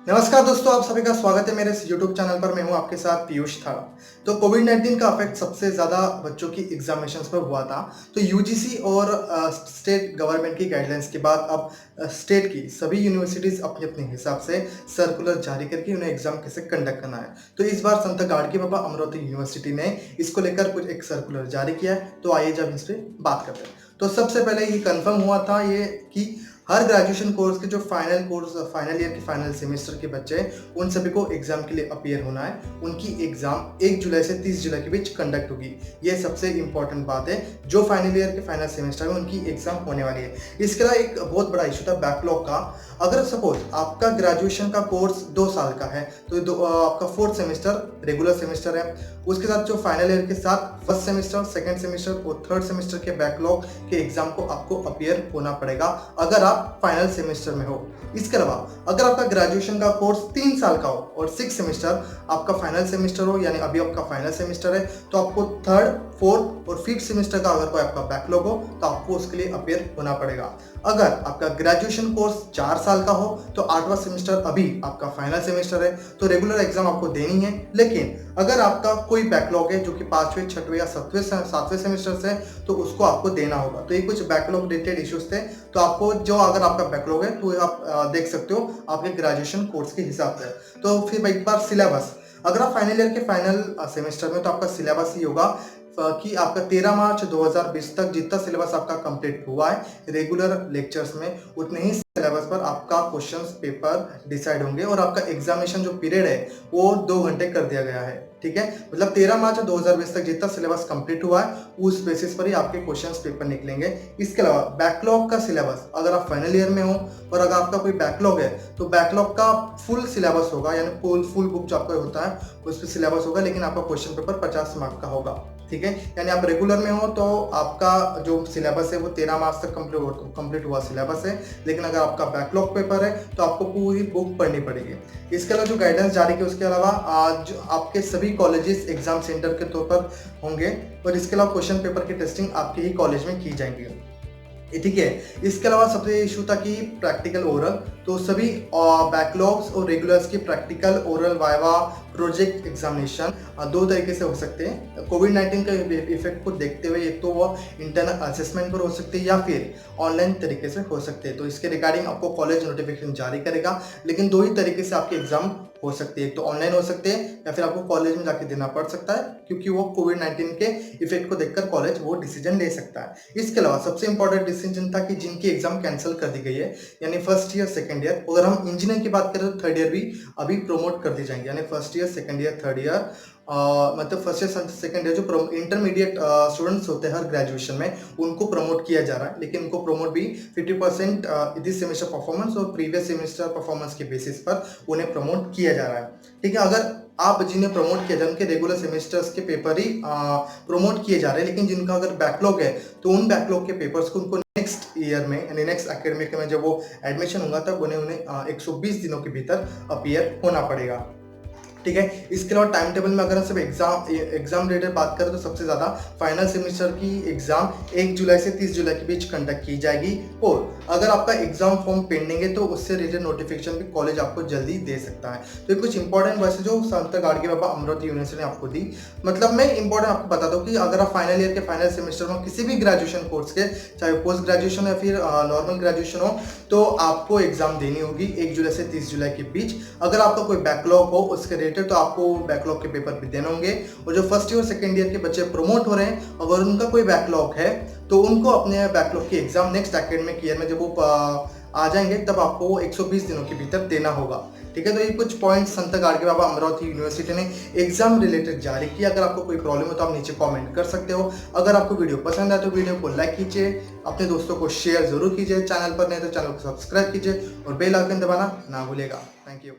नमस्कार दोस्तों, आप सभी का स्वागत है मेरे इस यूट्यूब चैनल पर। मैं हूं आपके साथ पीयूष था। तो कोविड-19 का इफेक्ट सबसे ज़्यादा बच्चों की एग्जामिनेशंस पर हुआ था। तो यूजीसी और स्टेट गवर्नमेंट की गाइडलाइंस के बाद अब स्टेट की सभी यूनिवर्सिटीज़ अपने-अपने हिसाब से सर्कुलर जारी करके उन्हें एग्जाम कैसे कंडक्ट करना है। तो इस बार संत गाडगे बाबा अमरावती यूनिवर्सिटी ने इसको लेकर कुछ एक सर्कुलर जारी किया है। तो आइए जब इस पे बात करते हैं। तो सबसे पहले ये कन्फर्म हुआ था ये कि हर ग्रेजुएशन कोर्स के जो फाइनल ईयर के फाइनल सेमेस्टर के बच्चे हैं, उन सभी को एग्जाम के लिए अपीयर होना है। उनकी एग्जाम 1 जुलाई से 30 जुलाई के बीच कंडक्ट होगी। ये सबसे इंपॉर्टेंट बात है। जो फाइनल ईयर के फाइनल सेमेस्टर में उनकी एग्जाम होने वाली है। इसके अलावा एक बहुत बड़ा इशू था बैकलॉग का। अगर सपोज आपका ग्रेजुएशन का कोर्स 2 साल का है तो आपका 4th सेमेस्टर रेगुलर सेमेस्टर है, उसके साथ जो फाइनल ईयर के साथ फर्स्ट सेमेस्टर, सेकंड सेमेस्टर और थर्ड सेमेस्टर के बैकलॉग के एग्जाम को आपको अपीयर होना पड़ेगा अगर आप फाइनल सेमेस्टर में हो। इसके अलावा अगर आपका ग्रेजुएशन का कोर्स 3 साल का हो और 6 सेमेस्टर आपका फाइनल सेमेस्टर हो, यानी अभी आपका फाइनल सेमेस्टर है, तो आपको 3rd, 4th और 5th सेमेस्टर का अगर कोई आपका बैकलॉग हो तो आपको उसके लिए अपीयर होना पड़ेगा। अगर आपका ग्रेजुएशन कोर्स 4 साल का हो तो 8वां सेमेस्टर अभी आपका फाइनल सेमेस्टर है, तो रेगुलर एग्जाम आपको देनी है। लेकिन अगर आपका कोई बैकलॉग है जो कि 5वें, 6वें या 7वें सेमेस्टर से, तो उसको आपको देना होगा। तो ये कुछ बैकलॉग रिलेटेड इश्यूज थे। तो आपको जो अगर आपका बैकलॉग है तो आप देख सकते हो आपके ग्रेजुएशन कोर्स के हिसाब से। तो फिर एक बार सिलेबस, अगर आप फाइनल ईयर के फाइनल सेमेस्टर में, तो आपका सिलेबस ही होगा कि आपका 13 मार्च 2020 तक जितना सिलेबस आपका कंप्लीट हुआ है रेगुलर लेक्चर्स में, उतने ही सिलेबस पर आपका क्वेश्चंस पेपर डिसाइड होंगे और आपका एग्जामिनेशन जो पीरियड है वो 2 घंटे कर दिया गया है। ठीक है, मतलब 13 मार्च 2020 तक जितना सिलेबस कंप्लीट हुआ है उस बेसिस पर ही आपके क्वेश्चंस पेपर निकलेंगे। इसके अलावा बैकलॉग का सिलेबस, अगर आप फाइनल ईयर में हो और अगर आपका कोई बैकलॉग है तो बैकलॉग का फुल सिलेबस होगा, यानी फुल बुक जो आपका होता है उस पर सिलेबस होगा, लेकिन आपका क्वेश्चन पेपर 50 मार्क का होगा। ठीक है, यानी आप रेगुलर में हो तो आपका जो सिलेबस है वो 13 मार्च तक कंप्लीट हुआ सिलेबस है, लेकिन अगर आपका बैकलॉग पेपर है तो आपको पूरी बुक पढ़नी पड़ेगी। इसके अलावा जो गाइडेंस जारी की उसके अलावा आज आपके सभी कॉलेजेस एग्जाम सेंटर के तौर पर होंगे और इसके अलावा क्वेश्चन पेपर की टेस्टिंग आपके ही कॉलेज में की जाएंगी। ठीक है, इसके अलावा सबसे इशू था कि प्रैक्टिकल ओरल, तो सभी बैकलॉग्स और रेगुलर्स की practical oral viva project examination 2 तरीके से हो सकते हैं। कोविड-19 का इफेक्ट को देखते हुए एक तो वो इंटरनल असेसमेंट पर हो सकते हैं या फिर ऑनलाइन तरीके से हो सकते हैं। तो इसके रिगार्डिंग आपको कॉलेज नोटिफिकेशन जारी करेगा, लेकिन 2 ही तरीके से आपके एग्जाम हो सकते हैं। एक तो ऑनलाइन हो सकते हैं या फिर आपको कॉलेज में जाके देना पड़ सकता है, क्योंकि वो कोविड-19 के इफेक्ट को देखकर कॉलेज वो डिसीजन ले सकता है। इसके अलावा सबसे इंपॉर्टेंट डिसीजन था कि जिनकी एग्जाम कैंसिल कर दी गई है, यानी फर्स्ट ईयर, सेकंड ईयर, अगर हम इंजीनियरिंग की बात करें तो थर्ड ईयर भी अभी प्रमोट कर दी जाएंगे, यानी first year, second year, third year, मतलब फर्स्ट ईयर, सेकंड ईयर जो इंटरमीडिएट स्टूडेंट्स होते हैं हर ग्रेजुएशन में, उनको प्रमोट किया जा रहा है। लेकिन उनको प्रमोट भी 50% दिस सेमेस्टर परफॉर्मेंस और प्रीवियस सेमेस्टर परफॉर्मेंस के बेसिस पर उन्हें प्रमोट किया जा रहा है। ठीक है, अगर आप जिन्हें प्रमोट किया जाए उनके रेगुलर सेमेस्टर्स के पेपर ही प्रमोट किए जा रहे हैं, लेकिन जिनका अगर बैकलॉग है तो उन बैकलॉग के पेपर्स को उनको नेक्स्ट ईयर में, यानी नेक्स्ट एकेडमिक में जब वो एडमिशन होगा तब उन्हें 120 दिनों के भीतर अपीयर होना पड़ेगा। ठीक है, इसके अलावा टाइम टेबल में अगर हम सब एग्जाम रिलेटेड बात करें तो सबसे ज़्यादा फाइनल सेमेस्टर की एग्जाम 1 जुलाई से 30 जुलाई के बीच कंडक्ट की जाएगी, और अगर आपका एग्जाम फॉर्म पेंडिंग है तो उससे रिलेटेड नोटिफिकेशन भी कॉलेज आपको जल्दी दे सकता है। तो ये कुछ इंपॉर्टेंट वैसे जो संत गाडगे बाबा अमरावती यूनिवर्सिटी ने आपको दी। मतलब मैं इंपॉर्टेंट आपको बता दूं कि अगर आप फाइनल ईयर के फाइनल सेमेस्टर में किसी भी ग्रेजुएशन कोर्स के, चाहे पोस्ट ग्रेजुएशन या फिर नॉर्मल ग्रेजुएशन हो, तो आपको एग्जाम देनी होगी 1 जुलाई से 30 जुलाई के बीच। अगर आपका कोई बैकलॉग हो उसके तो आपको बैकलॉग के पेपर भी देने होंगे, और जो फर्स्ट ईयर, सेकंड ईयर के बच्चे प्रमोट हो रहे हैं, अगर उनका कोई बैकलॉग है तो उनको अपने बैकलॉग की एग्जाम नेक्स्ट एकेडमिक ईयर में जब वो आ जाएंगे तब आपको 120 दिनों के भीतर देना होगा। ठीक है, तो ये कुछ पॉइंट्स संत गाडगे बाबा अमरावती यूनिवर्सिटी ने एग्जाम रिलेटेड जारी किया। अगर आपको कोई प्रॉब्लम हो तो आप नीचे कमेंट कर सकते हो। अगर आपको वीडियो पसंद आए तो वीडियो को लाइक कीजिए, अपने दोस्तों को शेयर जरूर कीजिए, चैनल पर नहीं तो चैनल को सब्सक्राइब कीजिए और बेल आइकन दबाना ना भूलिएगा। Thank you.